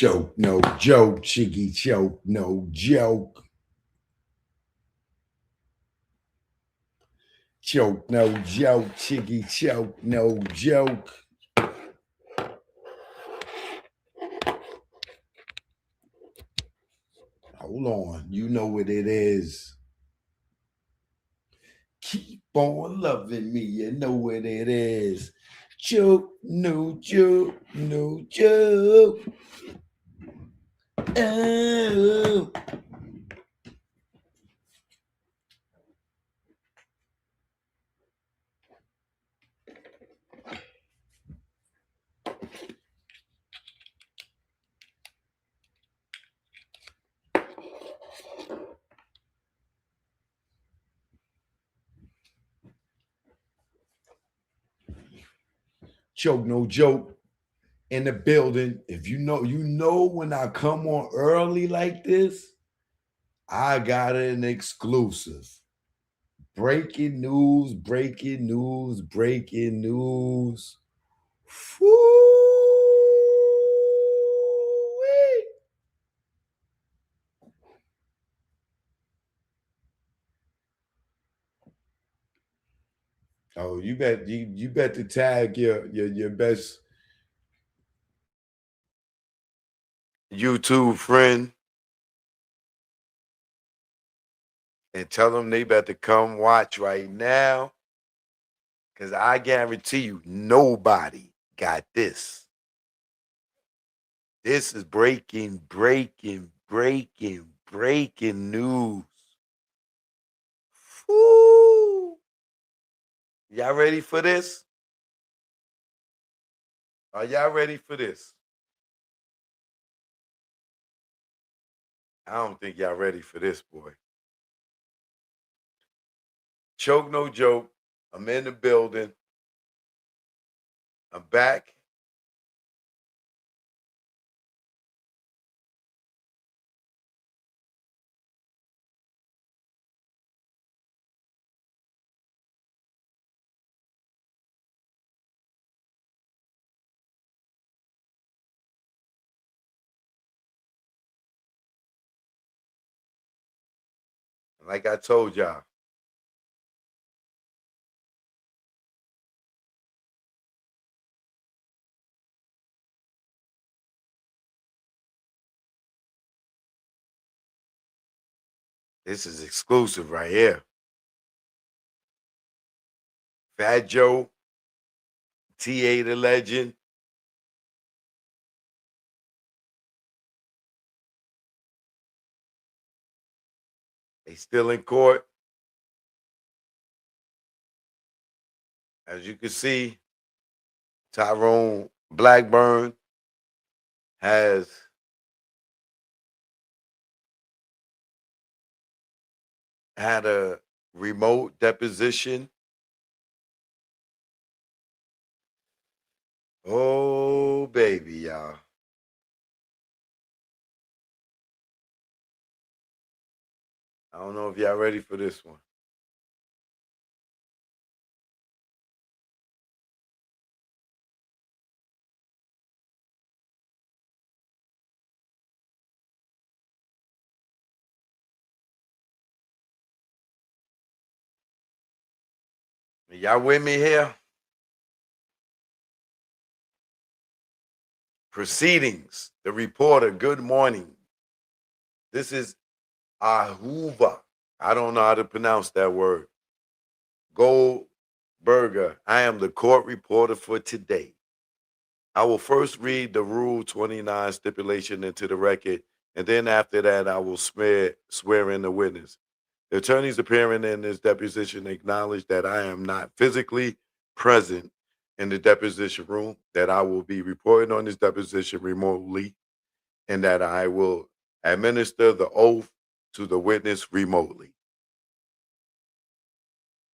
Choke, no joke. Chiggy choke, no joke. Choke, no joke. Chiggy choke, no joke. Hold on. You know what it is. Keep on loving me. You know what it is. Joke, no joke, no joke. Oh. Choke, no joke. In the building. If you know when I come on early like this, I got an exclusive. Breaking news, breaking news, breaking news. Woo-wee. Oh, you bet to tag your best YouTube friend and tell them they better come watch right now. Cause I guarantee you nobody got this. This is breaking news. Woo. Y'all ready for this? Are y'all ready for this? I don't think y'all ready for this, boy. Choke no joke. I'm in the building. I'm back. Like I told y'all, this is exclusive right here. Fat Joe, TA the legend. They still in court. As you can see, Tyrone Blackburn has had a remote deposition. Oh, baby, y'all. I don't know if y'all ready for this one. Y'all with me here? Proceedings. The reporter, good morning. This is Ahuva. I don't know how to pronounce that word. Goldberger. I am the court reporter for today. I will first read the Rule 29 stipulation into the record, and then after that, I will swear in the witness. The attorneys appearing in this deposition acknowledge that I am not physically present in the deposition room, that I will be reporting on this deposition remotely, and that I will administer the oath to the witness remotely.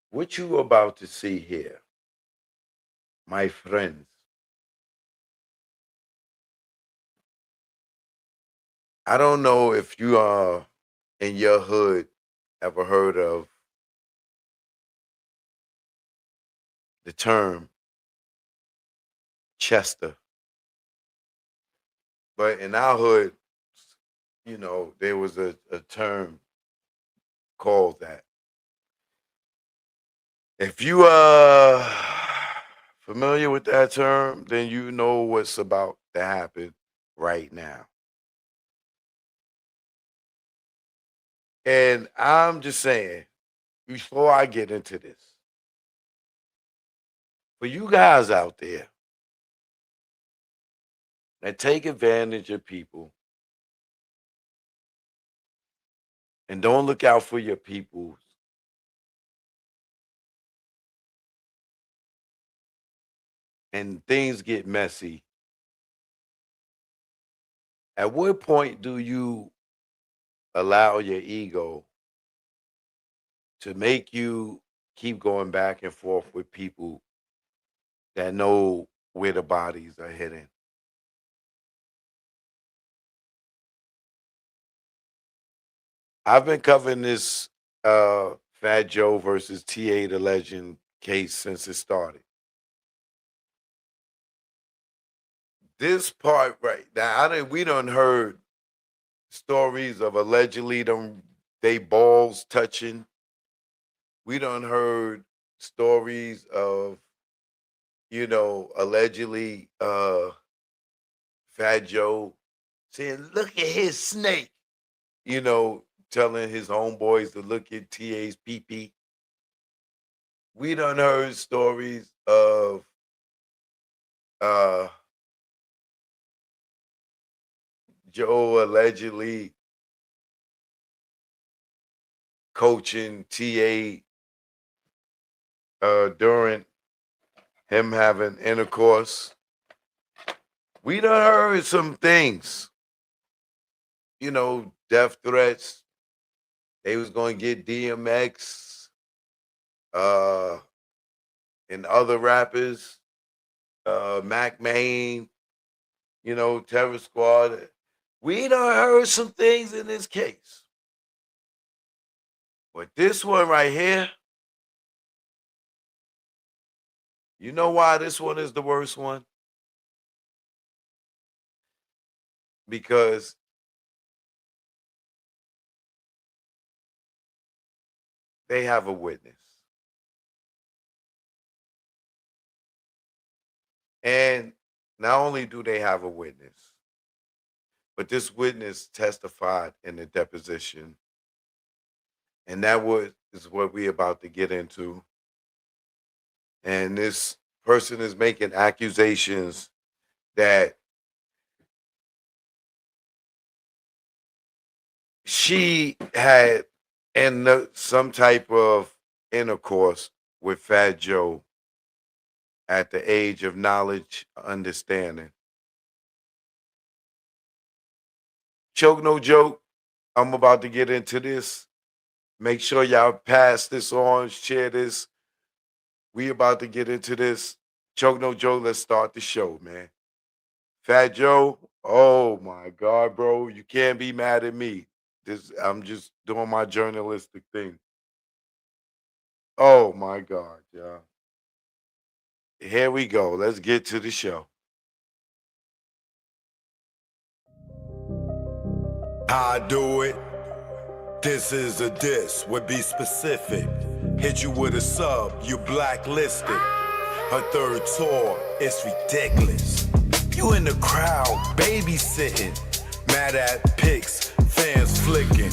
What you about to see here, my friends, I don't know if you are in your hood ever heard of the term Chester. But in our hood, there was a term called that. If you familiar with that term, then you know what's about to happen right now. And I'm just saying, before I get into this, for you guys out there that take advantage of people and don't look out for your people, and things get messy, at what point do you allow your ego to make you keep going back and forth with people that know where the bodies are hidden? I've been covering this Fat Joe versus TA the Legend case since it started. This part right now, we done heard stories of allegedly them they balls touching. We done heard stories of, allegedly Fat Joe saying, "Look at his snake," telling his homeboys to look at TA's pee. We done heard stories of uh Joe allegedly coaching TA during him having intercourse. We done heard some things, death threats. They was gonna get DMX uh and other rappers, Mac Main, Terror Squad. We done heard some things in this case. But this one right here, you know why this one is the worst one? Because they have a witness. And not only do they have a witness, but this witness testified in the deposition. And is what we're about to get into. And this person is making accusations that she had some type of intercourse with Fat Joe at the age of knowledge, understanding. Choke no joke. I'm about to get into this. Make sure y'all pass this on, share this. We about to get into this. Choke no joke. Let's start the show, man. Fat Joe. Oh my God, bro. You can't be mad at me. I'm just doing my journalistic thing. Oh my God, yeah. Here we go. Let's get to the show. I do it. This is a diss, would be specific. Hit you with a sub, you blacklisted. Her third tour, it's ridiculous. You in the crowd, babysitting. Mad at pics, fans flicking.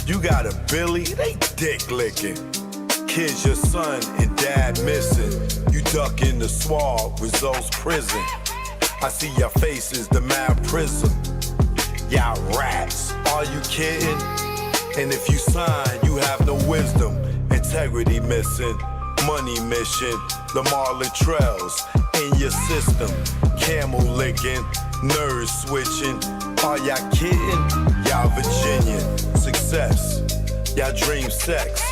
You got a Billy, they dick licking. Kids, your son and dad missing. You duck in the swab, results prison. I see your faces, the mad prism. Y'all rats, are you kidding? And if you sign, you have no wisdom. Integrity missing, money mission. Lamar Latrells in your system. Camel licking, nerves switching. Are y'all kidding? Y'all Virginian. Success, y'all dream sex.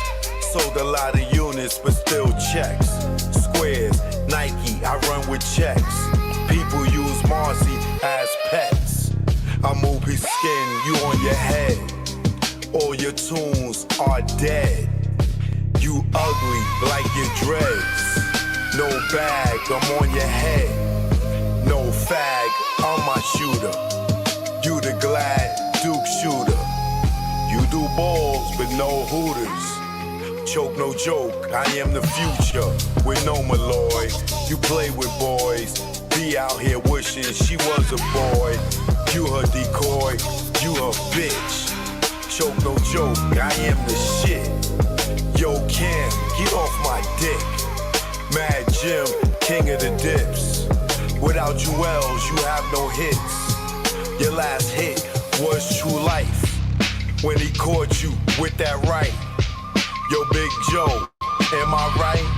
Sold a lot of units, but still checks. Squares, Nike, I run with checks. People use Marcy as pets. I move his skin, you on your head. All your tunes are dead. You ugly like your dreads. No bag, I'm on your head. No fag, I'm my shooter. glad Duke shooter. You do balls but no hooters. Choke no joke, I am the future with no Malloy. You play with boys, be out here wishing she was a boy. You her decoy, you her bitch. Choke no joke, I am the shit. Yo Cam, get off my dick. Mad Jim, king of the dips. Without you L's, you have no hits. Your last hit was True Life when he caught you with that right. Yo, Big Joe, am I right?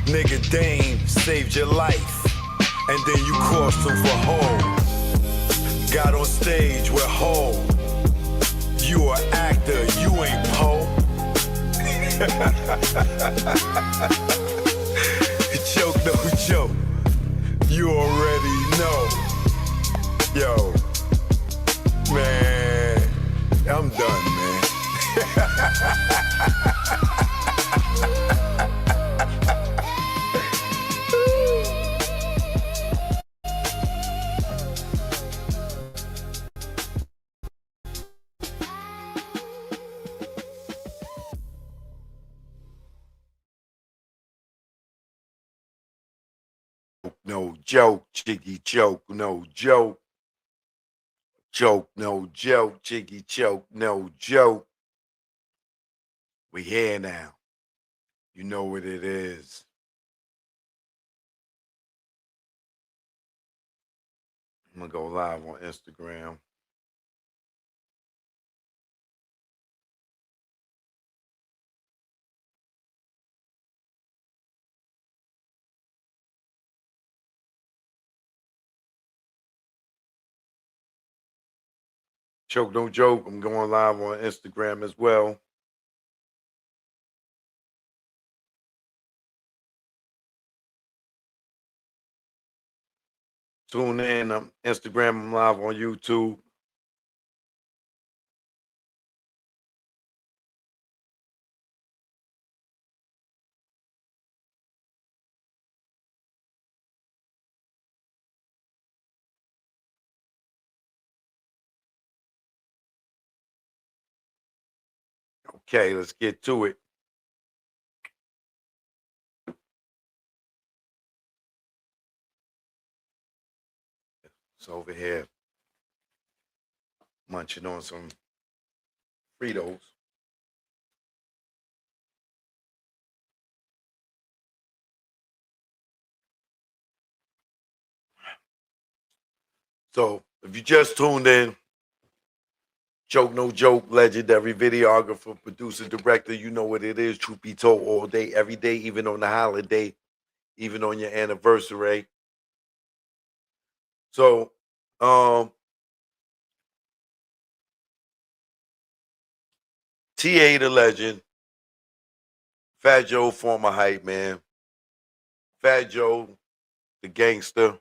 Nigga Dame saved your life, and then you crossed him for home. Got on stage with Ho. You an actor, you ain't Poe. Joke, no joke. You already know. Yo, man, I'm done, man. No joke, Jiggy joke, no joke. Joke, no joke, Jiggy joke, no joke. We here now. You know what it is. I'm gonna go live on Instagram. Joke, no joke. I'm going live on Instagram as well. Tune in. I'm Instagram. I'm live on YouTube. Okay, let's get to it. It's over here munching on some Fritos. So if you just tuned in, Joke No Joke, legendary videographer, producer, director, you know what it is. Truth be told, all day, every day, even on the holiday, even on your anniversary. So, TA the legend, Fat Joe, former hype man, Fat Joe, the gangster,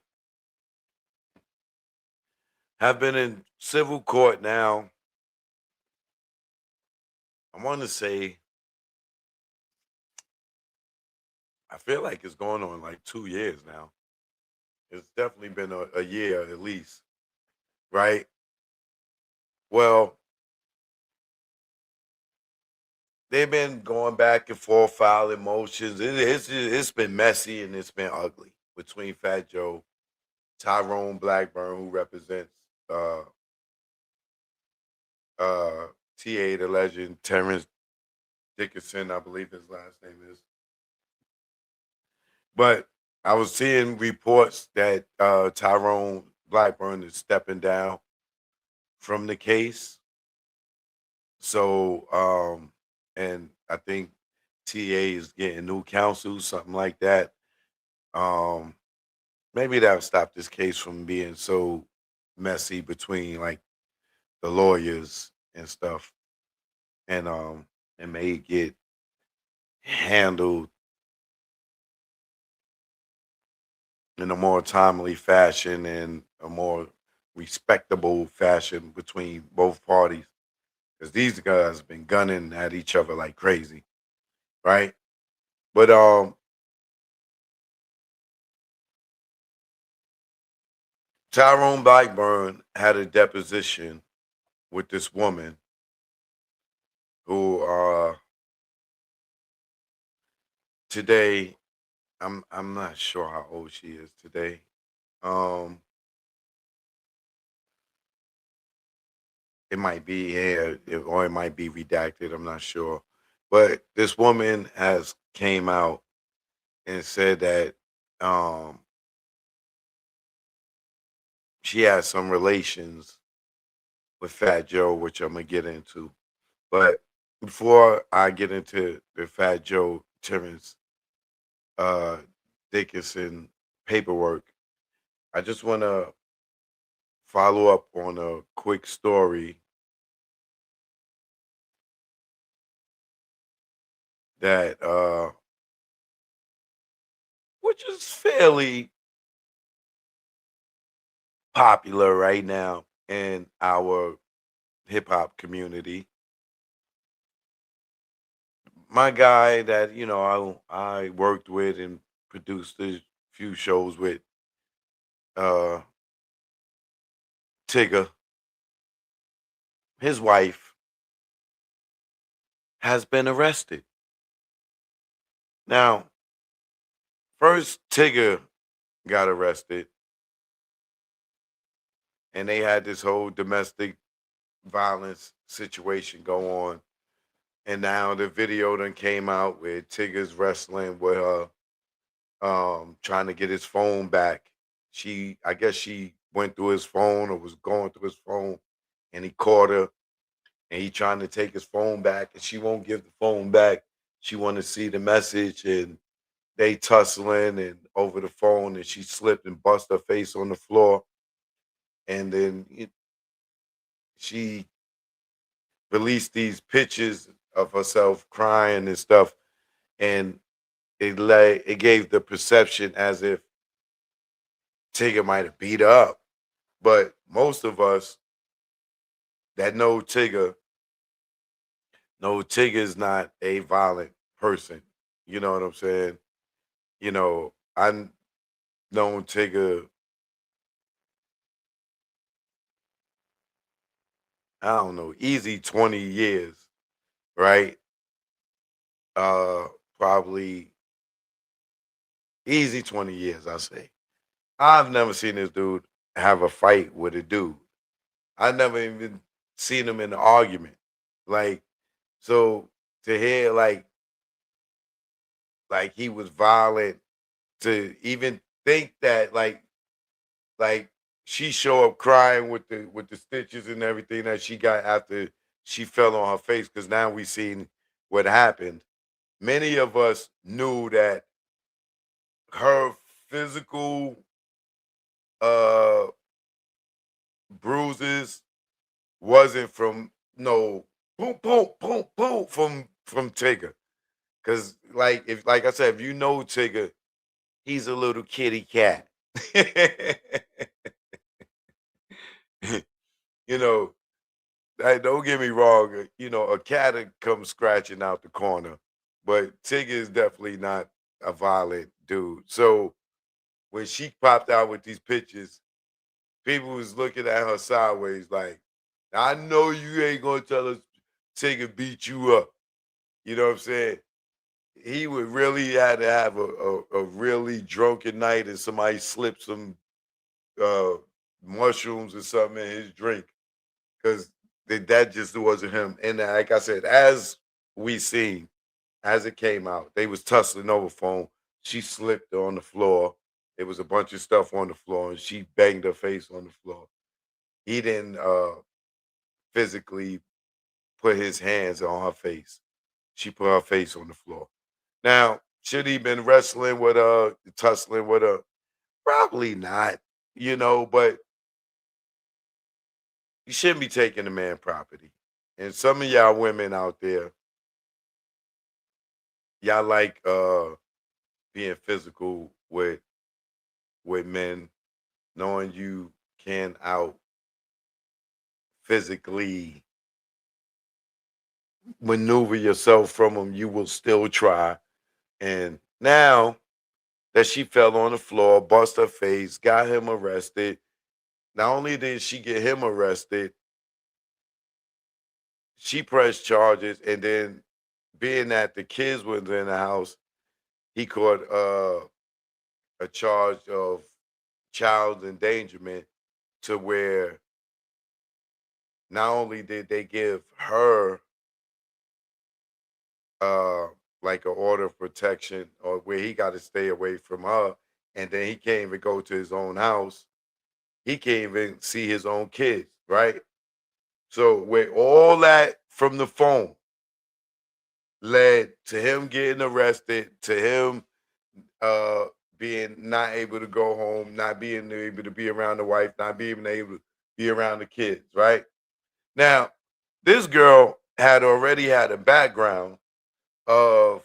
have been in civil court now. I want to say, I feel like it's going on like 2 years now. It's definitely been a year at least, right? Well, they've been going back and forth, filing motions. It's been messy and it's been ugly between Fat Joe, Tyrone Blackburn, who represents uh uh TA the legend, Terrence Dickinson, I believe his last name is. But I was seeing reports that Tyrone Blackburn is stepping down from the case. So and I think TA is getting new counsel, something like that. Um Maybe that'll stop this case from being so messy between like the lawyers and stuff, and may it get handled in a more timely fashion and a more respectable fashion between both parties, because these guys have been gunning at each other like crazy, right? But Tyrone Blackburn had a deposition with this woman who today I'm not sure how old she is today. Um it might be here or it might be redacted, I'm not sure. But this woman has came out and said that um she has some relations with Fat Joe, which I'm gonna get into. But before I get into the Fat Joe Terrence uh, Dickinson paperwork, I just want to follow up on a quick story that, which is fairly popular right now in our hip hop community. My guy that I worked with and produced a few shows with, uh, Tigger, his wife has been arrested. Now, first Tigger got arrested, and they had this whole domestic violence situation go on. And now the video then came out where Tigger's wrestling with her, trying to get his phone back. I guess she went through his phone or was going through his phone, and he caught her, and he trying to take his phone back, and she won't give the phone back. She want to see the message, and they tussling and over the phone, and she slipped and bust her face on the floor, and then she released these pictures of herself crying and stuff, and it gave the perception as if Tigger might have beat her up. But most of us that know Tigger's not a violent person. You know what I'm saying? I known Tigger, I don't know, easy 20 years, right? Uh Probably easy 20 years, I say. I've never seen this dude have a fight with a dude. I never even seen him in an argument. Like, so to hear like he was violent, to even think that like she show up crying with the stitches and everything that she got after she fell on her face, because now we seen what happened. Many of us knew that her physical uh bruises wasn't from no boom boom boom boom from Tigger. Cause like I said, if you know Tigger, he's a little kitty cat. you know, don't get me wrong. A cat would come scratching out the corner, but Tigger is definitely not a violent dude. So when she popped out with these pictures, people was looking at her sideways, like, I know you ain't gonna tell us Tigger beat you up. You know what I'm saying? He would really had to have a really drunken night and somebody slipped some uh mushrooms or something in his drink, because that just wasn't him. And like I said, as we seen, as it came out, they was tussling over phone. She slipped on the floor. There was a bunch of stuff on the floor, and she banged her face on the floor. He didn't physically put his hands on her face. She put her face on the floor. Now, should he been wrestling with her, tussling with her? Probably not, but you shouldn't be taking the man property. And some of y'all women out there, y'all like being physical with men, knowing you can out physically maneuver yourself from them, you will still try. And now that she fell on the floor, bust her face, got him arrested. Not only did she get him arrested, she pressed charges, and then being that the kids was in the house, he caught a charge of child endangerment, to where not only did they give her uh like an order of protection, or where he got to stay away from her, and then he can't even go to his own house. He can't even see his own kids, right? So with all that from the phone led to him getting arrested, to him uh being not able to go home, not being able to be around the wife, not being able to be around the kids, right? Now, this girl had already had a background of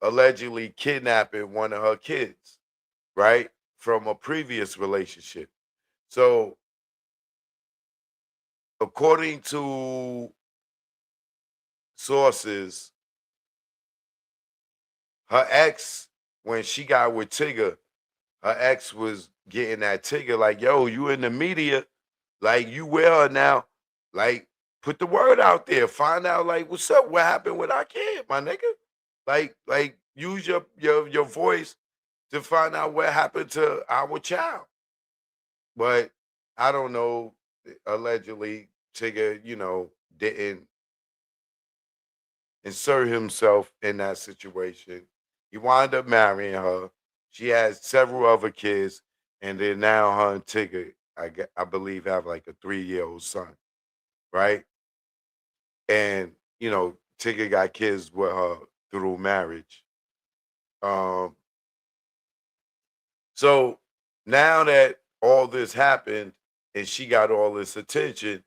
allegedly kidnapping one of her kids, right? From a previous relationship. So, according to sources, her ex, when she got with Tigger, her ex was getting at Tigger like, yo, you in the media, like you with her now, like put the word out there, find out like what's up, what happened with our kid, my nigga. Like use your voice to find out what happened to our child. But I don't know. Allegedly, Tigger, didn't insert himself in that situation. He wound up marrying her. She has several other kids, and then now her and Tigger, I believe, have like a 3-year-old son, right? And Tigger got kids with her through marriage. Um, so now that all this happened and she got all this attention,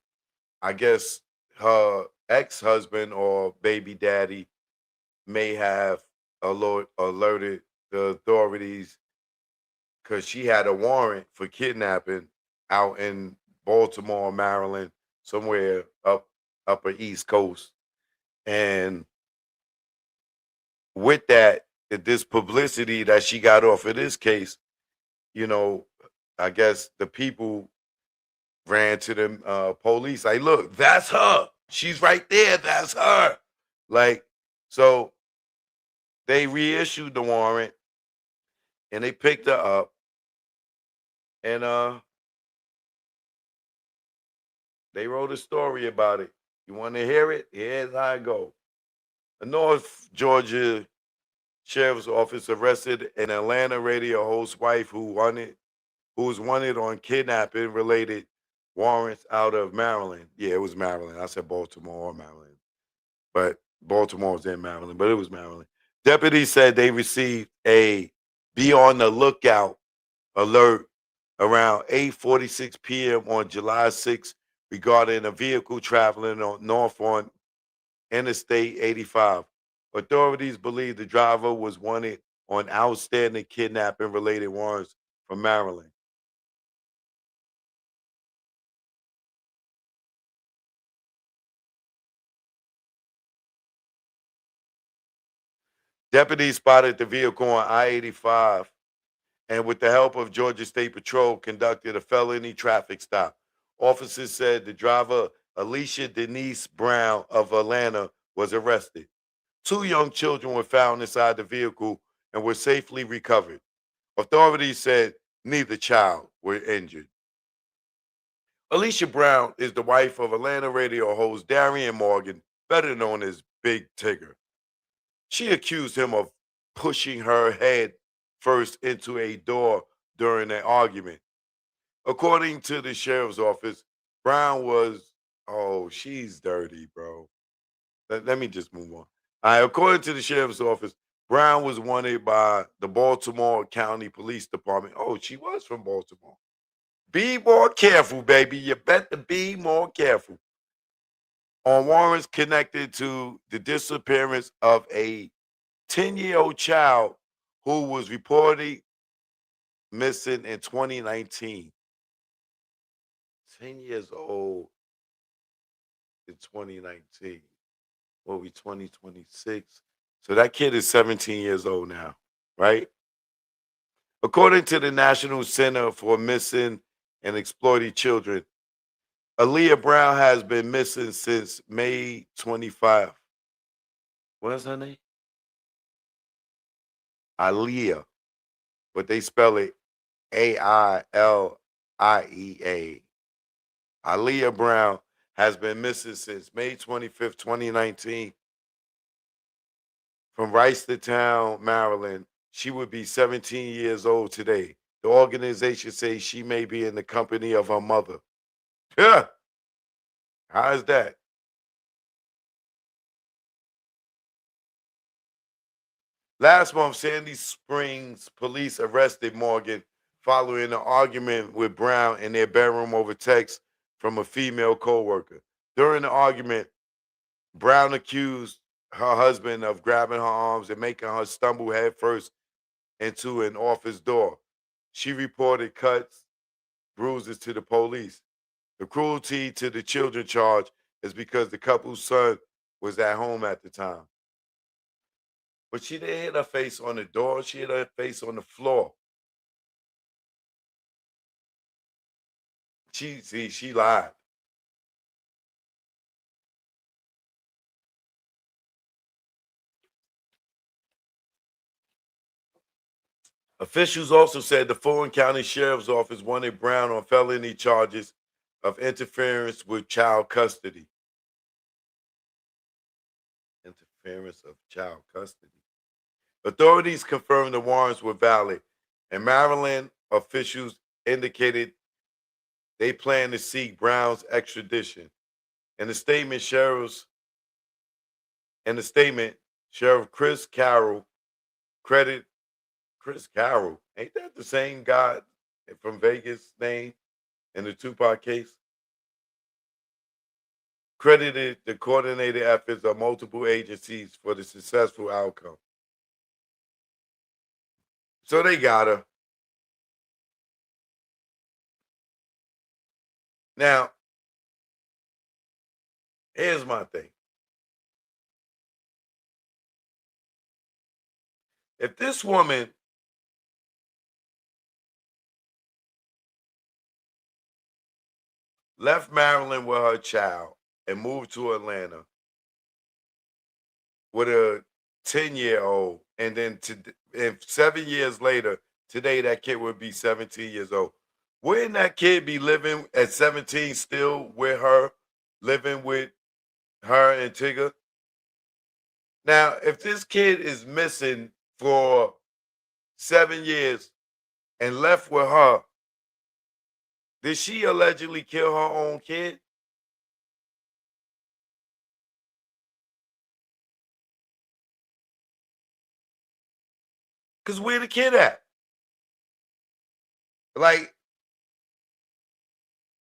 I guess her ex-husband or baby daddy may have alerted the authorities, because she had a warrant for kidnapping out in Baltimore, Maryland, somewhere up upper East Coast. And with that, this publicity that she got off of this case, you know, I guess the people ran to the police like, look, that's her. She's right there. That's her. Like, so they reissued the warrant and they picked her up, and they wrote a story about it. You want to hear it? Here's how it go. A North Georgia sheriff's office arrested an Atlanta radio host wife who was wanted on kidnapping related warrants out of Maryland. Yeah, it was Maryland. I said Baltimore or Maryland, but Baltimore was in Maryland, but it was Maryland. Deputies said they received a be on the lookout alert around 8:46 p.m. on July 6th regarding a vehicle traveling on north on Interstate 85. Authorities believe the driver was wanted on outstanding kidnapping related warrants from Maryland. Deputies spotted the vehicle on I-85, and with the help of Georgia State Patrol, conducted a felony traffic stop. Officers said the driver, Alicia Denise Brown of Atlanta, was arrested. 2 young children were found inside the vehicle and were safely recovered. Authorities said neither child were injured. Alicia Brown is the wife of Atlanta radio host Darian Morgan, better known as Big Tigger. She accused him of pushing her head first into a door during an argument. According to the sheriff's office, Brown was, oh, she's dirty, bro. Let me just move on. According to the sheriff's office, Brown was wanted by the Baltimore County Police Department. Oh, she was from Baltimore. Be more careful, baby. You better be more careful. On warrants connected to the disappearance of a 10-year-old child who was reported missing in 2019. 10 years old in 2019. What we 2026? So that kid is 17 years old now, right? According to the National Center for Missing and Exploited Children, Aaliyah Brown has been missing since May 25. What's her name? Aaliyah, but they spell it Ailia. Aaliyah Brown has been missing since May 25th, 2019, from Reisterstown, Maryland. She would be 17 years old today. The organization says she may be in the company of her mother. Yeah, how is that? Last month, Sandy Springs police arrested Morgan following an argument with Brown in their bedroom over text from a female co-worker. During the argument, Brown accused her husband of grabbing her arms and making her stumble headfirst into an office door. She reported cuts, bruises to the police. The cruelty to the children charge is because the couple's son was at home at the time. But she didn't hit her face on the door, she hit her face on the floor. She lied. Officials also said the Fulton County Sheriff's Office wanted Brown on felony charges of interference with child custody. Interference of child custody. Authorities confirmed the warrants were valid, and Maryland officials indicated they plan to seek Brown's extradition. In the statement, Sheriff Chris Carroll credit Chris Carroll. Ain't that the same guy from Vegas name in the Tupac case? Credited the coordinated efforts of multiple agencies for the successful outcome. So they got her. Now, here's my thing. If this woman left Maryland with her child and moved to Atlanta with a 10-year-old, and then and 7 years later, today that kid would be 17 years old. Wouldn't that kid be living at 17 still with her, living with her and Tigger? Now, if this kid is missing for 7 years and left with her, did she allegedly kill her own kid? Because where the kid at? Like,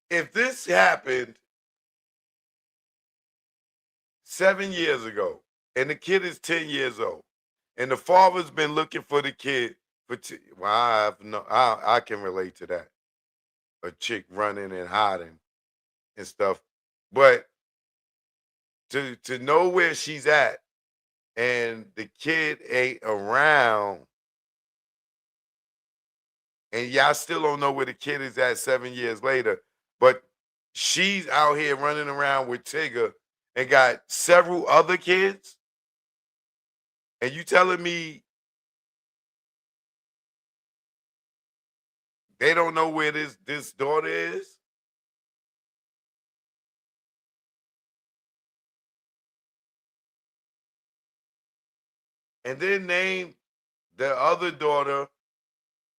if this happened 7 years ago and the kid is 10 years old and the father's been looking for the kid for well, I can relate to that. A chick running and hiding and stuff. But to know where she's at and the kid ain't around and y'all still don't know where the kid is at 7 years later, but she's out here running around with Tigger and got several other kids, and you telling me they don't know where this daughter is? And then name the other daughter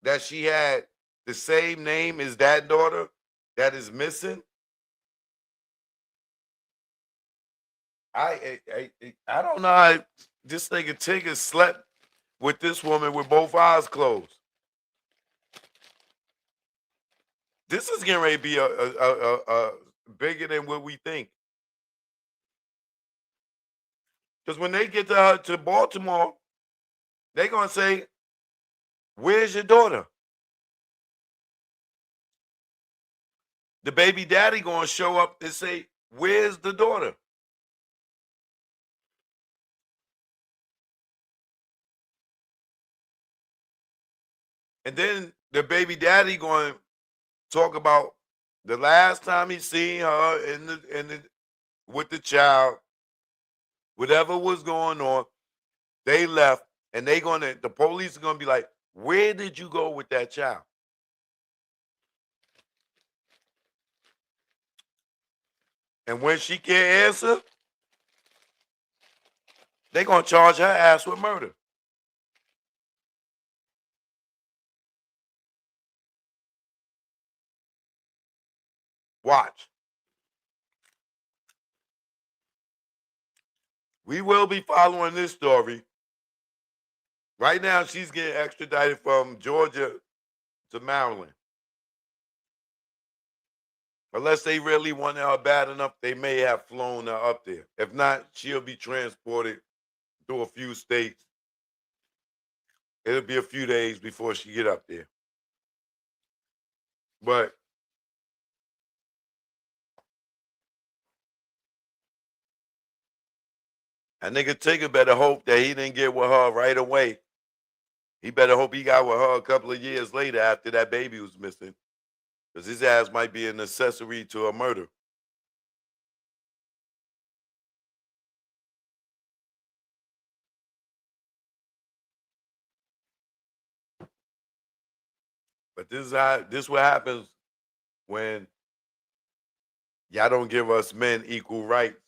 that she had the same name as that daughter that is missing. I don't know how this nigga Tigger slept with this woman with both eyes closed. This is getting ready to be a bigger than what we think. Because when they get to Baltimore, they're gonna say, "Where's your daughter?" The baby daddy gonna show up and say, "Where's the daughter?" And then the baby daddy going to talk about The last time he seen her in the with the child, whatever was going on, they left, and the police are gonna be like, "Where did you go with that child?" And when she can't answer, they gonna charge her ass with murder. Watch. We will be following this story. Right now, she's getting extradited from Georgia to Maryland. Unless they really want her bad enough, they may have flown her up there. If not, she'll be transported through a few states. It'll be a few days before she get up there. But a nigga Tigger better hope that he didn't get with her right away. He better hope he got with her a couple of years later after that baby was missing. Because his ass might be an accessory to a murder. But this what happens when y'all don't give us men equal rights.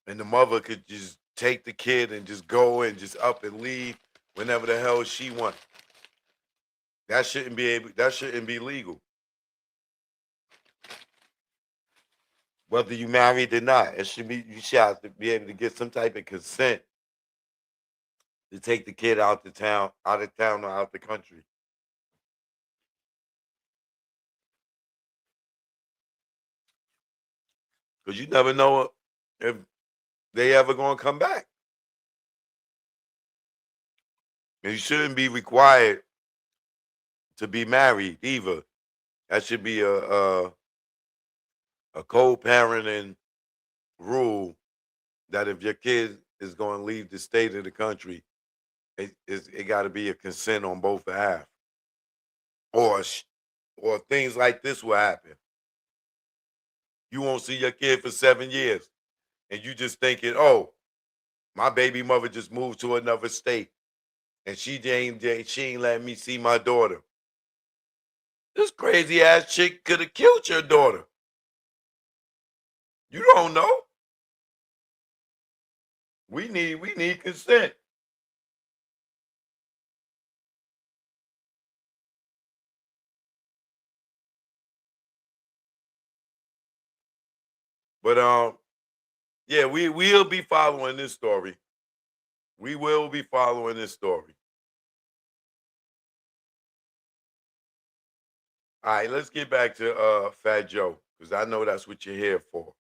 And the mother could just take the kid and just go and just up and leave whenever the hell she wants. That shouldn't be legal. Whether you married or not. You should have to be able to get some type of consent to take the kid out of town or out the country. Because you never know if they ever gonna come back. And you shouldn't be required to be married either. That should be a co-parenting rule that if your kid is going to leave the state of the country, it got to be a consent on both behalf, or or things like this will happen. You won't see your kid for 7 years, and you just thinking, "Oh, my baby mother just moved to another state, and she ain't letting me see my daughter." This crazy ass chick could have killed your daughter. You don't know. We need consent. But yeah, we'll be following this story. We will be following this story. All right, let's get back to Fat Joe because I know that's what you're here for.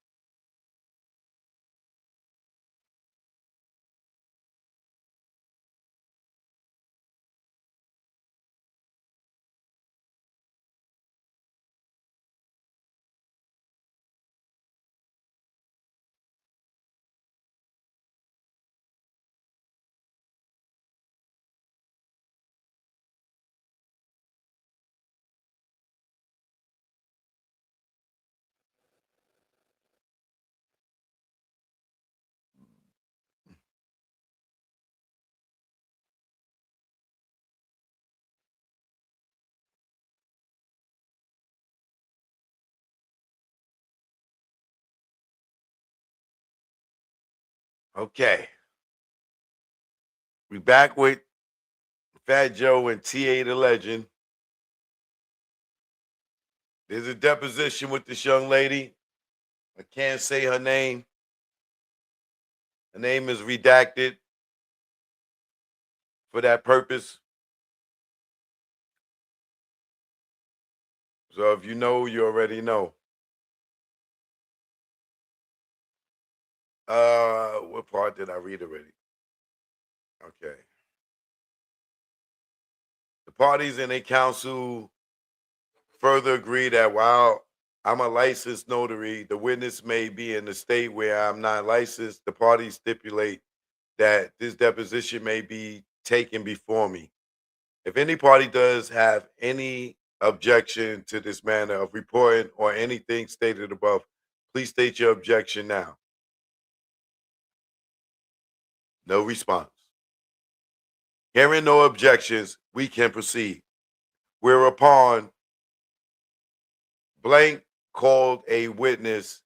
Okay, we back with Fat Joe and TA the Legend. There's a deposition with this young lady. I can't say her name. Her name is redacted for that purpose. So if you know, you already know. What part did I read already? Okay. The parties and a counsel further agree that while I'm a licensed notary, the witness may be in the state where I'm not licensed. The parties stipulate that this deposition may be taken before me. If any party does have any objection to this manner of reporting or anything stated above, please state your objection now. No response. Hearing no objections, we can proceed. Whereupon blank called a witness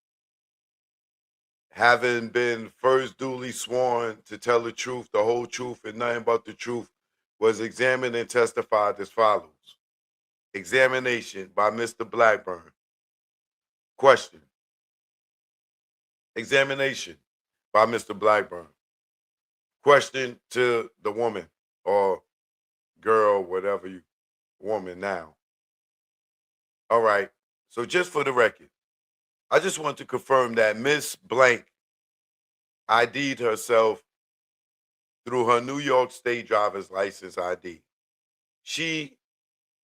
having been first duly sworn to tell the truth, the whole truth, and nothing but the truth, was examined and testified as follows. Examination by Mr. Blackburn. Question. Examination by Mr. Blackburn. Question to the woman or girl, whatever you, woman now. All right. So just for the record, I just want to confirm that Miss Blank ID'd herself through her New York State driver's license ID. She,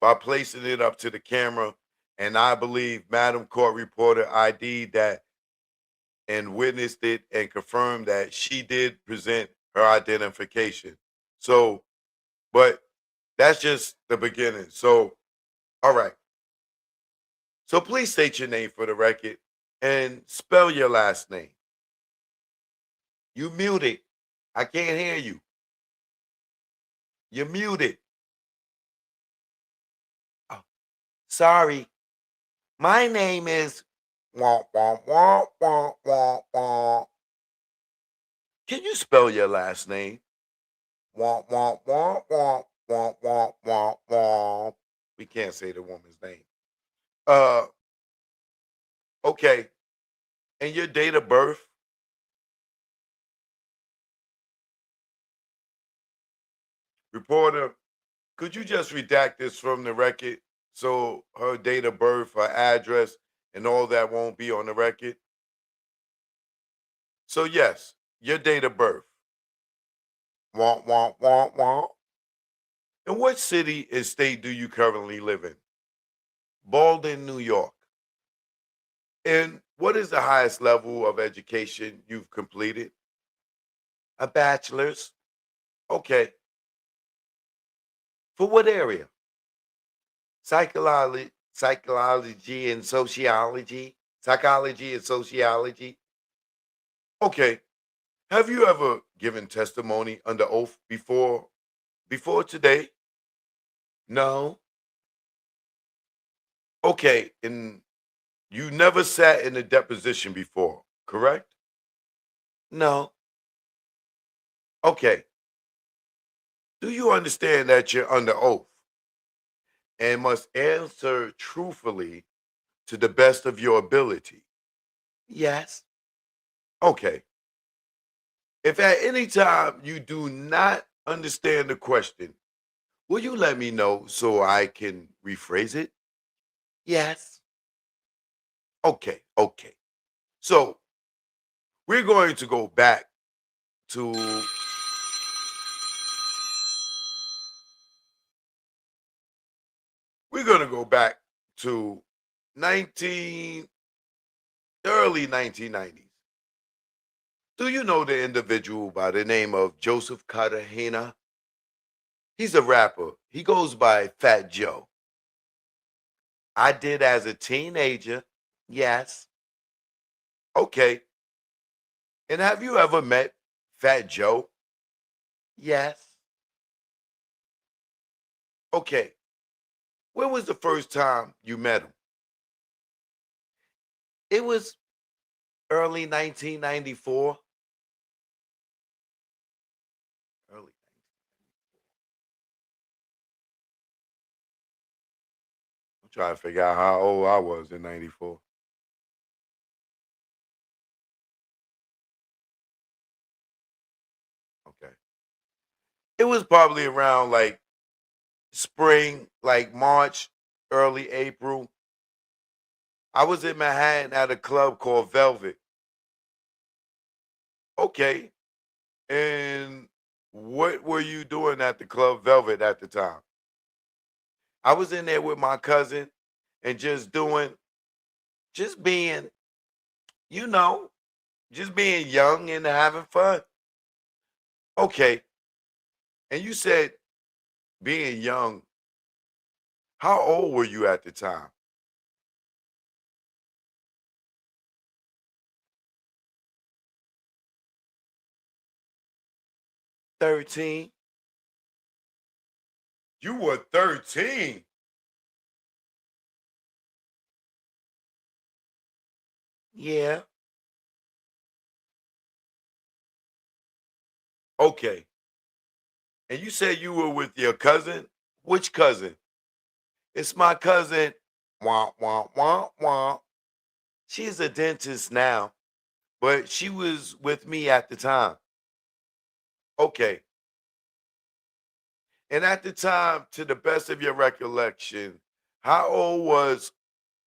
by placing it up to the camera, and I believe Madam Court Reporter ID'd that and witnessed it and confirmed that she did present her identification. So, but that's just the beginning. So, all right. So please state your name for the record and spell your last name. You muted. I can't hear you. You're muted. Oh, sorry. My name is wah, wah, wah, wah, wah, wah. Can you spell your last name? Wah, wah, wah, wah, wah, wah, wah, wah. We can't say the woman's name. Okay. And your date of birth? Reporter, could you just redact this from the record so her date of birth, her address, and all that won't be on the record? So yes, your date of birth. Wah, wah, wah, wah. In what city and state do you currently live in? Malden, New York. And what is the highest level of education you've completed? A bachelor's. Okay. For what area? Psychology and sociology. Psychology and sociology. Okay. Have you ever given testimony under oath before today? No. Okay, and you never sat in a deposition before, correct? No. Okay. Do you understand that you're under oath and must answer truthfully to the best of your ability? Yes. Okay. If at any time you do not understand the question, will you let me know so I can rephrase it? Yes. Okay, okay. So we're going to go back to we're going to go back to 19 early 1990s. Do you know the individual by the name of Joseph Cartagena? He's a rapper. He goes by Fat Joe. I did as a teenager. Yes. Okay. And have you ever met Fat Joe? Yes. Okay. When was the first time you met him? It was early 1994. Early. I'm trying to figure out how old I was in 94. Okay. It was probably around like spring, like March, early April. I was in Manhattan at a club called Velvet. Okay. And what were you doing at the club Velvet at the time? I was in there with my cousin and just being, you know, just being young and having fun. Okay. And you said being young, How old were you at the time? 13. You were 13. Yeah. Okay. And you said you were with your cousin? Which cousin? It's my cousin. Wah, wah, wah, wah. She's a dentist now, but she was with me at the time. Okay. And at the time, to the best of your recollection, how old was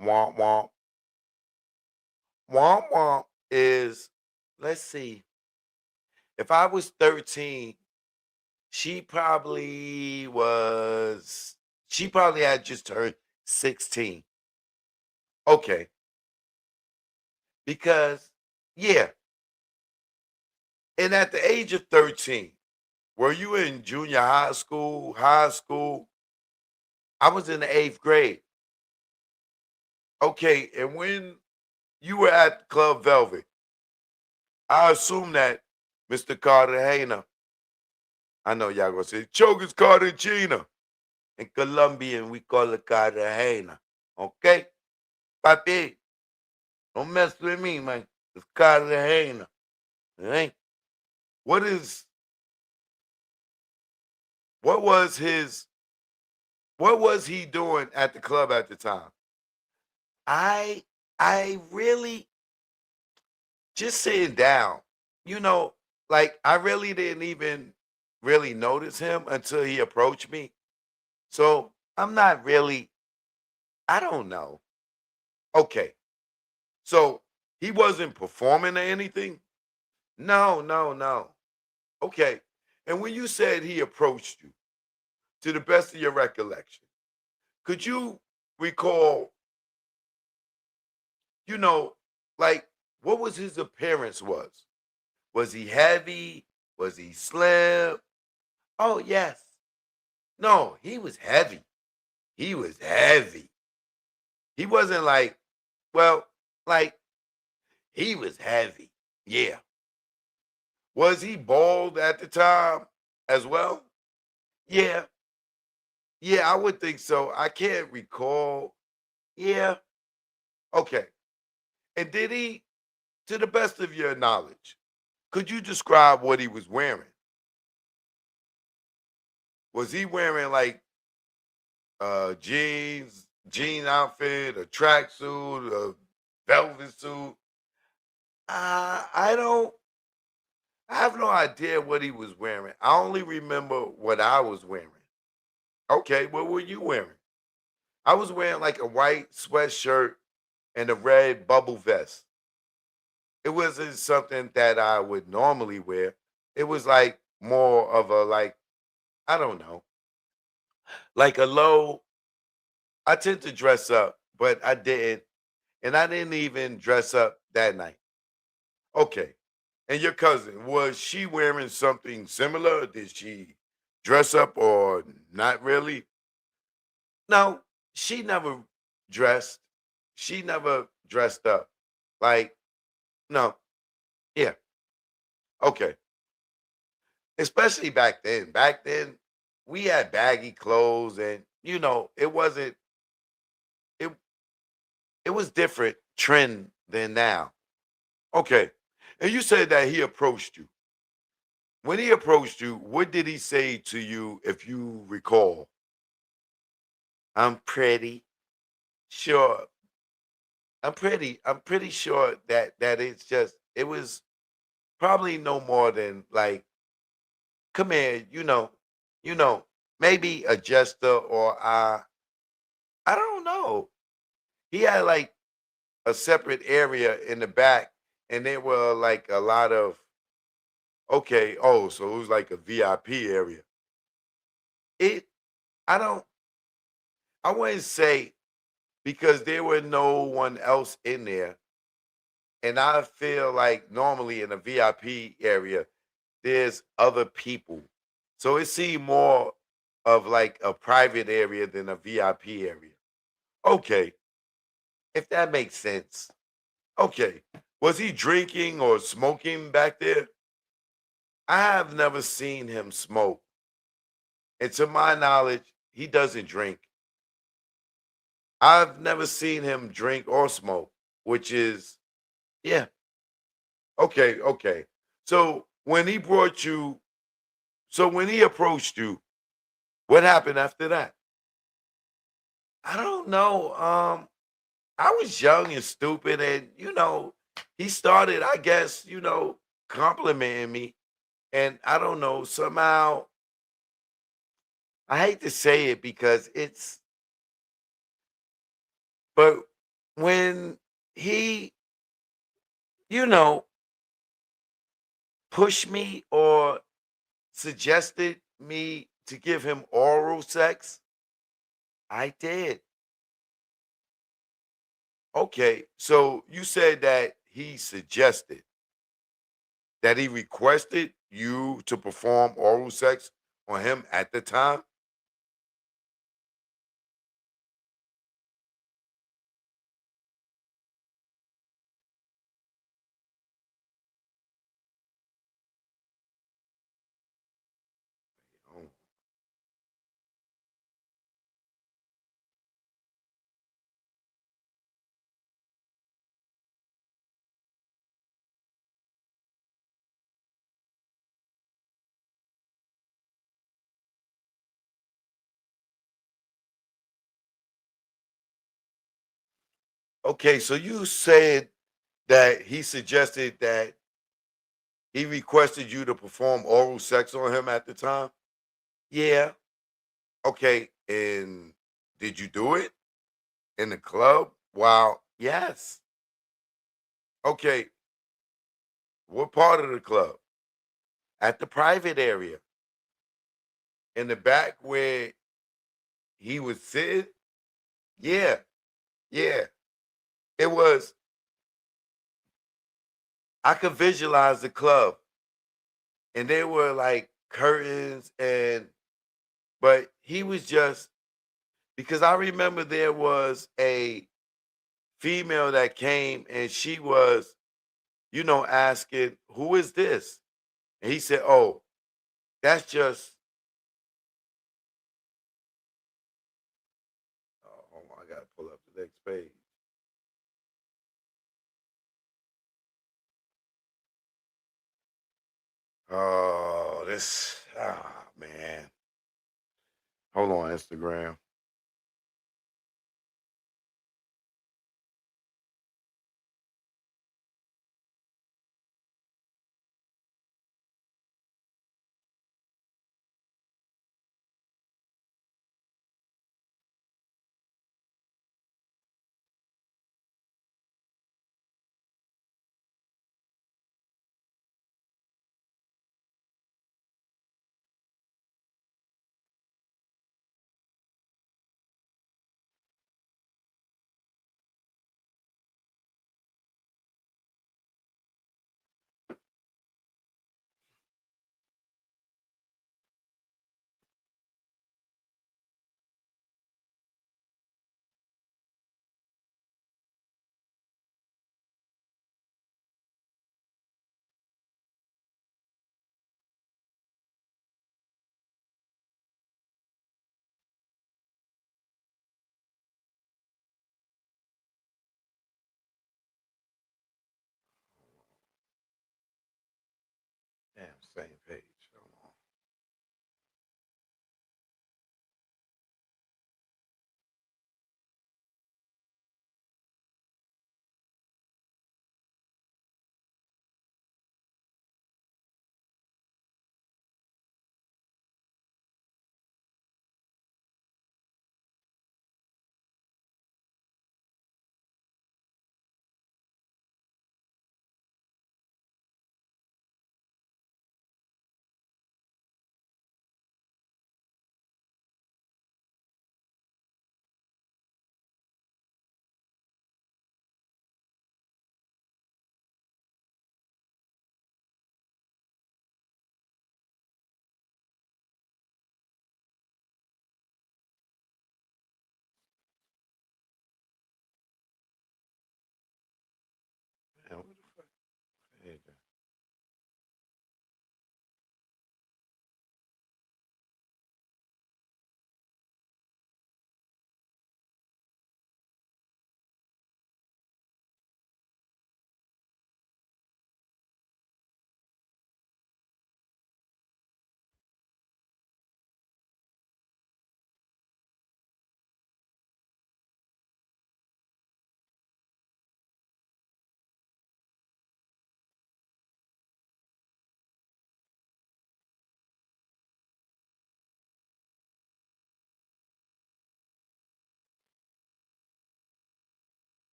wah, wah, wah, wah is, let's see, if I was 13, she probably had just turned 16. Okay. Because, yeah. And at the age of 13, were you in junior high school, high school? I was in the eighth grade. Okay. And when you were at Club Velvet, I assume that Mr. Cartagena, I know y'all gonna say, Choker's Cartagena. In Colombian, we call it Cartagena. Okay? Papi, don't mess with me, man. It's Cartagena. All right? What is what was his what was he doing at the club at the time? I I really just sitting down. You know, like I really didn't even really notice him until he approached me. So I'm not really, I don't know. Okay. So he wasn't performing or anything? No, no, no. Okay. And when you said he approached you, to the best of your recollection, could you recall, you know, like what was his appearance was? Was he heavy? Was he slim? Oh, yes. No, he was heavy. He was heavy. He wasn't like, well, like he was heavy. Yeah. Was he bald at the time as well? Yeah. Yeah, I would think so. I can't recall. Yeah. Okay. And did he, to the best of your knowledge, could you describe what he was wearing? Was he wearing like jean outfit, a tracksuit, a velvet suit? I don't, I have no idea what he was wearing. I only remember what I was wearing. Okay, what were you wearing? I was wearing like a white sweatshirt and a red bubble vest. It wasn't something that I would normally wear. It was like more of a like, I don't know, like a low. I tend to dress up, but I didn't, and I didn't even dress up that night. Okay. And your cousin, was she wearing something similar? Did she dress up or not really? No, she never dressed. She never dressed up. Like, no. Yeah. Okay. Especially back then. Back then, we had baggy clothes and it it was different trend than now. Okay. And you said that he approached you. When he approached you, what did he say to you if you recall? I'm pretty sure. I'm pretty sure that it's just it was probably no more than like, come here, you know, maybe a gesture or I don't know. He had like a separate area in the back and there were like a lot of, okay, oh, so it was like a VIP area. It I don't I wouldn't say because there were no one else in there. And I feel like normally in a VIP area, there's other people. So it seemed more. of like a private area than a VIP area. Okay, if that makes sense. Okay. Was he drinking or smoking back there? I have never seen him smoke. And to my knowledge, he doesn't drink. I've never seen him drink or smoke, which is, yeah, okay, okay. So when he brought you, so when he approached you, what happened after that? I don't know. I was young and stupid, and he started, I guess, complimenting me. And I don't know, somehow I hate to say it because but when he, you know, pushed me or suggested me to give him oral sex, I did. Okay, so you said that he suggested, that he requested you to perform oral sex on him at the time? Oh, okay, so you said that he suggested that he requested you to perform oral sex on him at the time? Yeah. Okay. And did you do it in the club? Wow. Yes. Okay. What part of the club? At the private area. In the back where he was sitting? Yeah. Yeah. It was, I could visualize the club. And there were like curtains but he was just, because I remember there was a female that came and she was, asking, "Who is this?" And he said, "Oh, that's just." Oh, hold on, I gotta pull up the next page. Oh, man. Hold on, Instagram. Damn, same page. Hold on.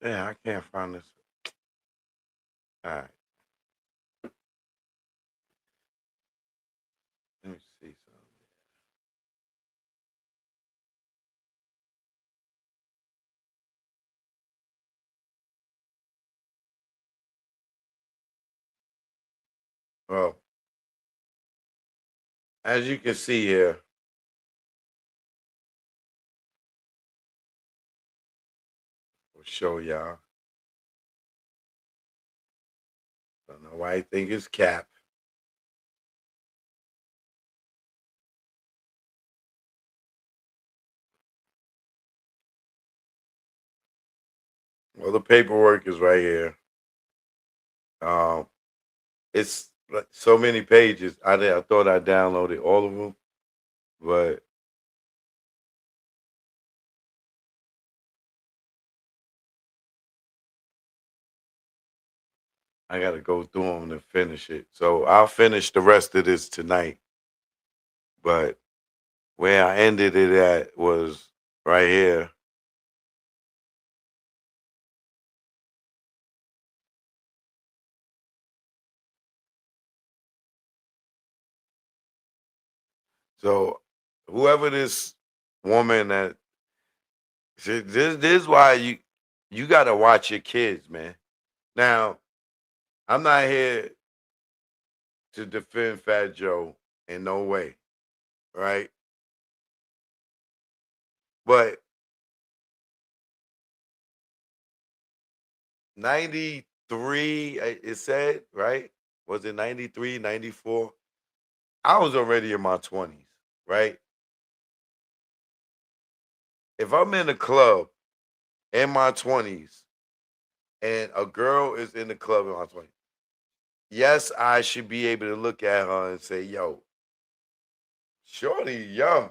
Yeah, I can't find this. All right, let me see something. Well, as you can see here, we'll show y'all. Don't know why I think it's cap. Well, the paperwork is right here. Um, it's like so many pages. I thought I downloaded all of them, but I got to go through them to finish it. So I'll finish the rest of this tonight. But where I ended it at was right here. So whoever this woman that this is why you got to watch your kids, man. Now I'm not here to defend Fat Joe in no way, right? But 93, it said, right? Was it 93, 94? I was already in my 20s, right? If I'm in a club in my 20s and a girl is in the club in my 20s, yes, I should be able to look at her and say, yo, shorty young,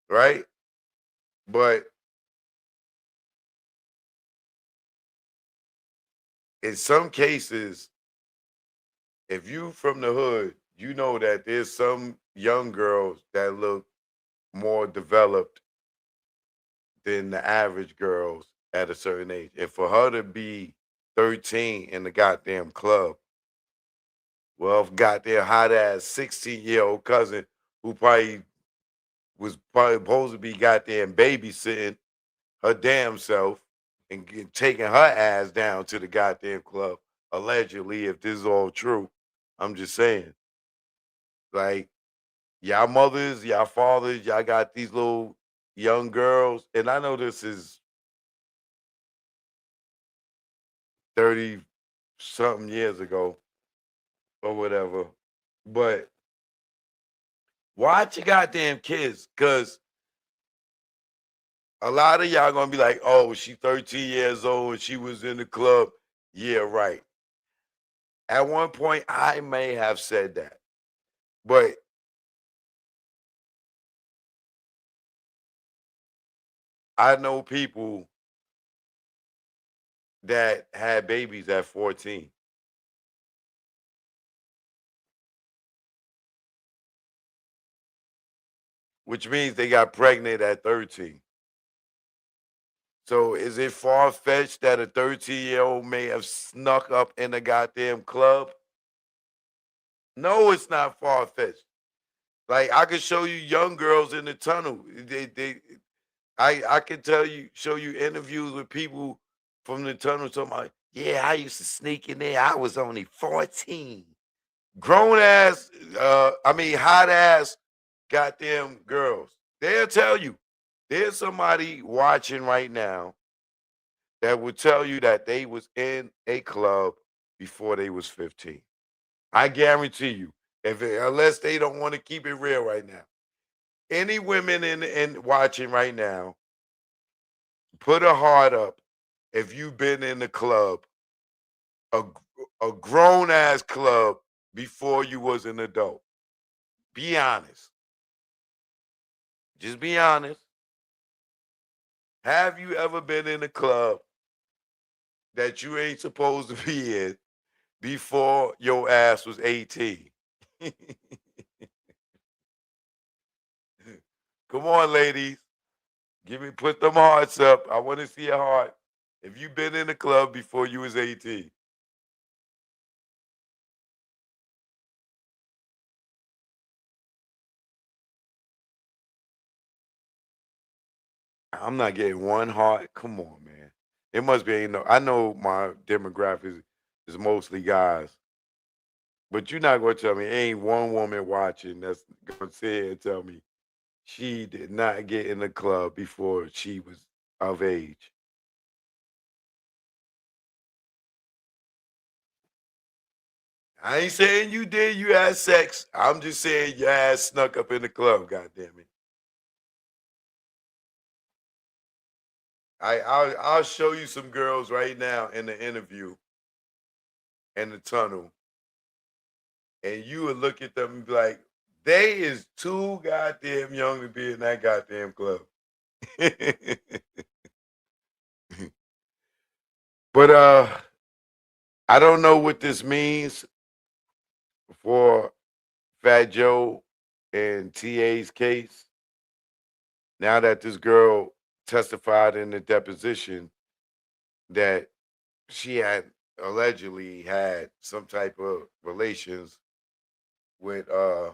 right? But in some cases, if you from the hood, you know that there's some young girls that look more developed than the average girls at a certain age. And for her to be 13 in the goddamn club, well, goddamn hot ass 16-year-old cousin who probably was probably supposed to be goddamn babysitting her damn self and taking her ass down to the goddamn club, allegedly, if this is all true. I'm just saying, like, y'all mothers, y'all fathers, y'all got these little young girls, and I know this is 30 something years ago or whatever, but watch your goddamn kids, because a lot of y'all gonna be like, oh, she 13 years old and she was in the club. Yeah, right. At one point, I may have said that, but I know people that had babies at 14, which means they got pregnant at 13. So is it far fetched that a 13-year-old may have snuck up in a goddamn club? No, it's not far fetched. Like I could show you young girls in the tunnel. I can tell you, show you interviews with people from the tunnel talking about, yeah, I used to sneak in there. I was only 14. Grown ass, I mean hot ass goddamn girls. They'll tell you. There's somebody watching right now that would tell you that they was in a club before they was 15. I guarantee you. Unless they don't want to keep it real right now. Any women in watching right now, put a heart up if you've been in the club, a, a grown ass club before you was an adult. Be honest. Just be honest. Have you ever been in a club that you ain't supposed to be in before your ass was 18? Come on, ladies. Put them hearts up. I want to see a heart. If you been in the club before you was 18, I'm not getting one heart. Come on, man. It must be ain't no. I know my demographic is mostly guys, but you're not gonna tell me ain't one woman watching that's gonna sit here and tell me she did not get in the club before she was of age. I ain't saying you did. You had sex. I'm just saying your ass snuck up in the club. God damn it. I'll show you some girls right now in the interview in the tunnel, and you would look at them and be like, they is too goddamn young to be in that goddamn club. But I don't know what this means for Fat Joe and TA's case. Now that this girl testified in the deposition that she had allegedly had some type of relations with the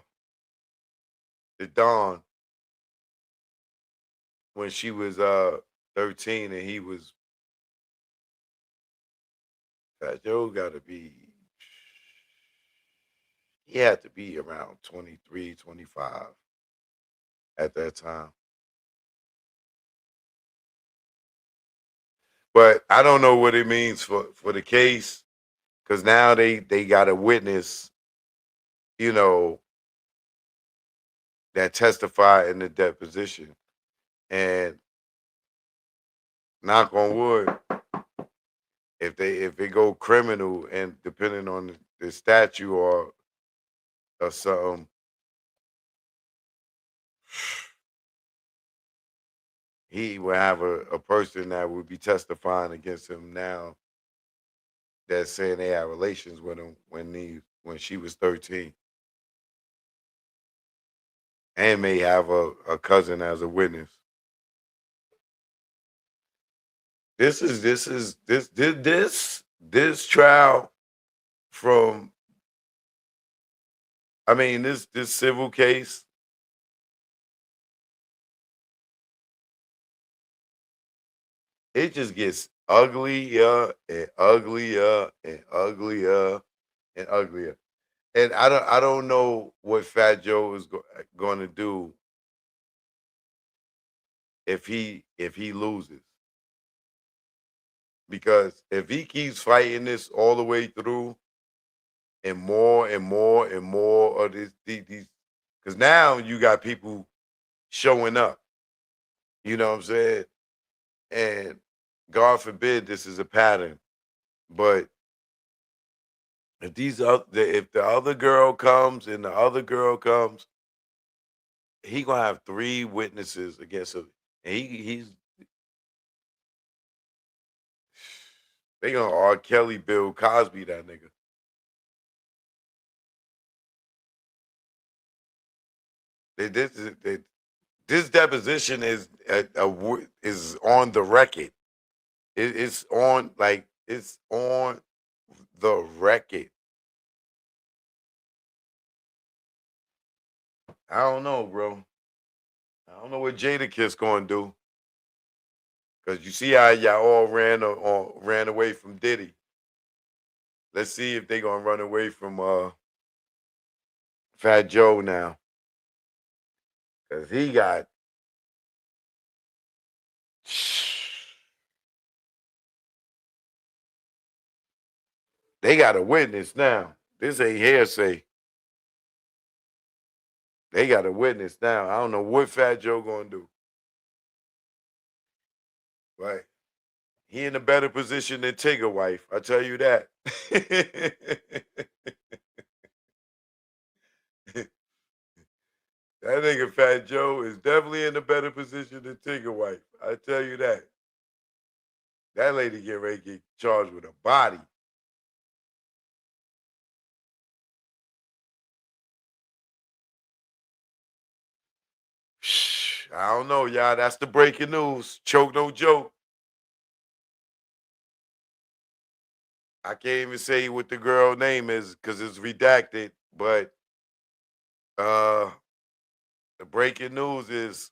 Don when she was 13 and he was Fat Joe gotta be he had to be around 23, 25 at that time. But I don't know what it means for the case because now they got a witness, you know, that testified in the deposition. And knock on wood, if they go criminal and depending on the statute or something, he will have a person that would be testifying against him now that's saying they had relations with him when she was 13 and may have a cousin as a witness. This trial from I mean this civil case, it just gets uglier and uglier and uglier and uglier. And I don't know what Fat Joe is going to do if he loses because if he keeps fighting this all the way through and more and more and more of these because now you got people showing up, you know what I'm saying? And God forbid this is a pattern, but if the other girl comes and the other girl comes, he gonna have three witnesses against him, and he's they gonna R. Kelly, Bill Cosby, that nigga. This deposition is is on the record. It's on it's on the record. I don't know, bro. I don't know what Jadakiss gonna do because you see how y'all all ran away from Diddy. Let's see if they gonna run away from Fat Joe now because he got they got a witness now. This ain't hearsay. They got a witness now. I don't know what Fat Joe gonna do. Right. He in a better position than Tigger wife. I tell you that. That nigga Fat Joe is definitely in a better position than Tigger wife. I tell you that. That lady get ready to get charged with a body. I don't know, y'all. That's the breaking news. Choke no joke. I can't even say what the girl name is because it's redacted, but the breaking news is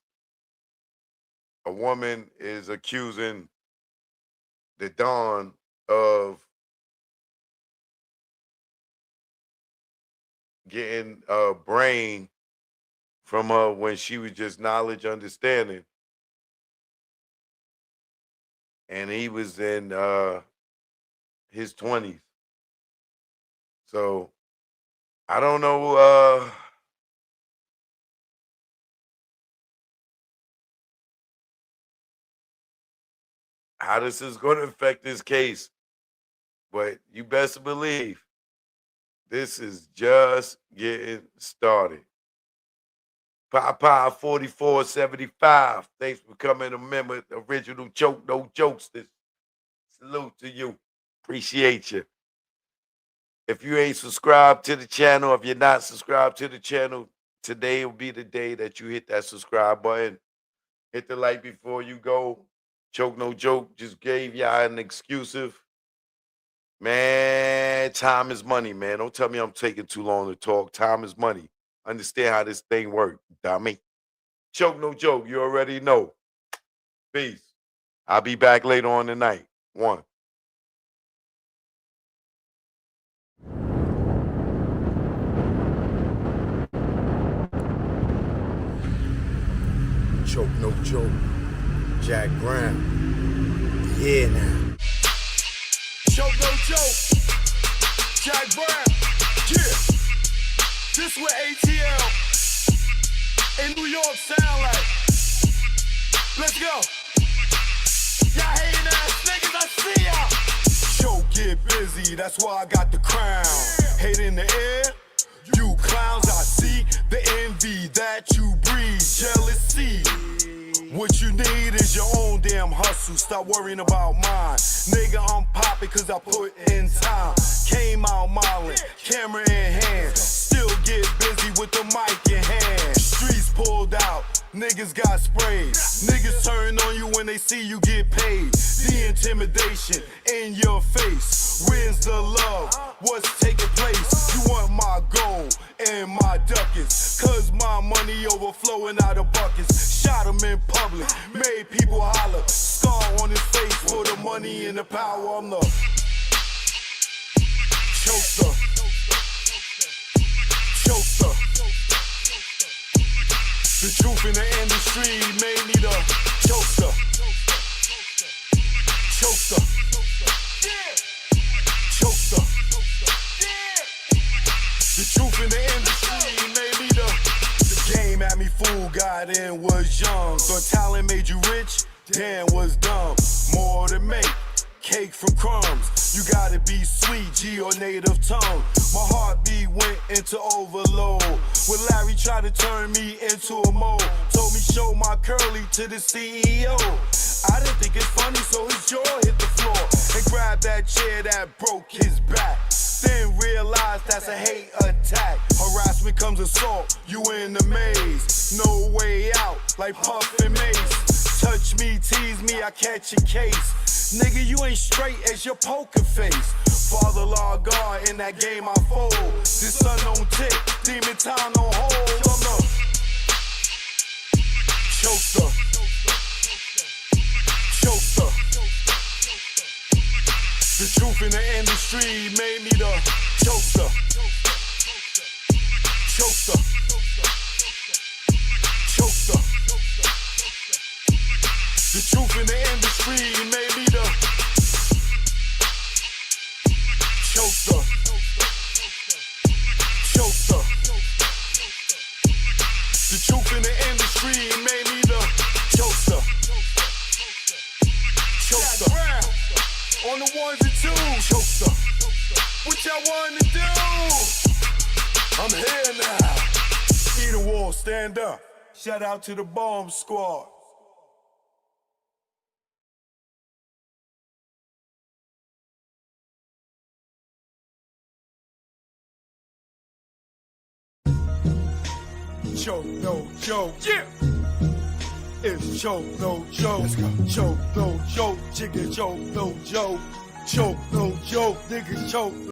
a woman is accusing the Don of getting a brain from her when she was just knowledge understanding. And he was in his 20s. So I don't know how this is going to affect this case, but you best believe this is just getting started. Popeye 4475. Thanks for coming a member. Original Joke, no jokesters. Salute to you. Appreciate you. If you ain't subscribed to the channel, if you're not subscribed to the channel, today will be the day that you hit that subscribe button. Hit the like before you go. Joke, no joke. Just gave y'all an exclusive. Man, time is money, man. Don't tell me I'm taking too long to talk. Time is money. Understand how this thing works, dummy. Joke, no joke. You already know. Peace. I'll be back later on tonight. One. Joke, no joke. Jack Brown. Yeah, now. Joke, no joke. Jack Brown. Yeah. This what ATL in New York sound like. Let's go. Y'all hating ass niggas, I see y'all. Show get busy, that's why I got the crown. Hate in the air, you clowns, I see the envy that you breed, jealousy. What you need is your own damn hustle. Stop worrying about mine. Nigga, I'm poppin' cause I put in time. Came out modeling, camera in hand. Still get busy with the mic in hand. Streets pulled out, niggas got sprayed. Niggas turn on you when they see you get paid. The intimidation in your face. Where's the love? What's taking place? You want my gold and my ducats, cause my money overflowing out of buckets. Shot him in public, made people holler. Scar on his face for the money and the power. I'm the chokester. Chokester. The truth in the industry made me the chokester. Chokester. Chokester. The truth in the industry made me the game had me fooled, got in, was young. Thought talent made you rich, damn was dumb. More to make, cake from crumbs. You gotta be sweet, G or native tongue. My heartbeat went into overload. When Larry tried to turn me into a mole, told me show my curly to the CEO. I didn't think it's funny, so his jaw hit the floor and grabbed that chair that broke his back. Then realized that's a hate attack. Harassment comes assault, you in the maze. No way out, like Puff and Mace. Touch me, tease me, I catch a case. Nigga, you ain't straight as your poker face. Father law God, in that game I fold. This sun don't tick, demon time don't hold. I'm the chokester. Chokester. The truth in the industry made me the chokester. Chokester. Chokester. The truth in the industry made me the chokester. Chokester. The truth in the industry made me the chokester. Chokester. On the ones and twos, chokester. What y'all want to do? I'm here now. Eat a wall, stand up. Shout out to the bomb squad. Choke, no joke. Yeah. It's choke, no joke. Choke, no joke. Jigga, choke, no joke. choke, no joke, niggas choke.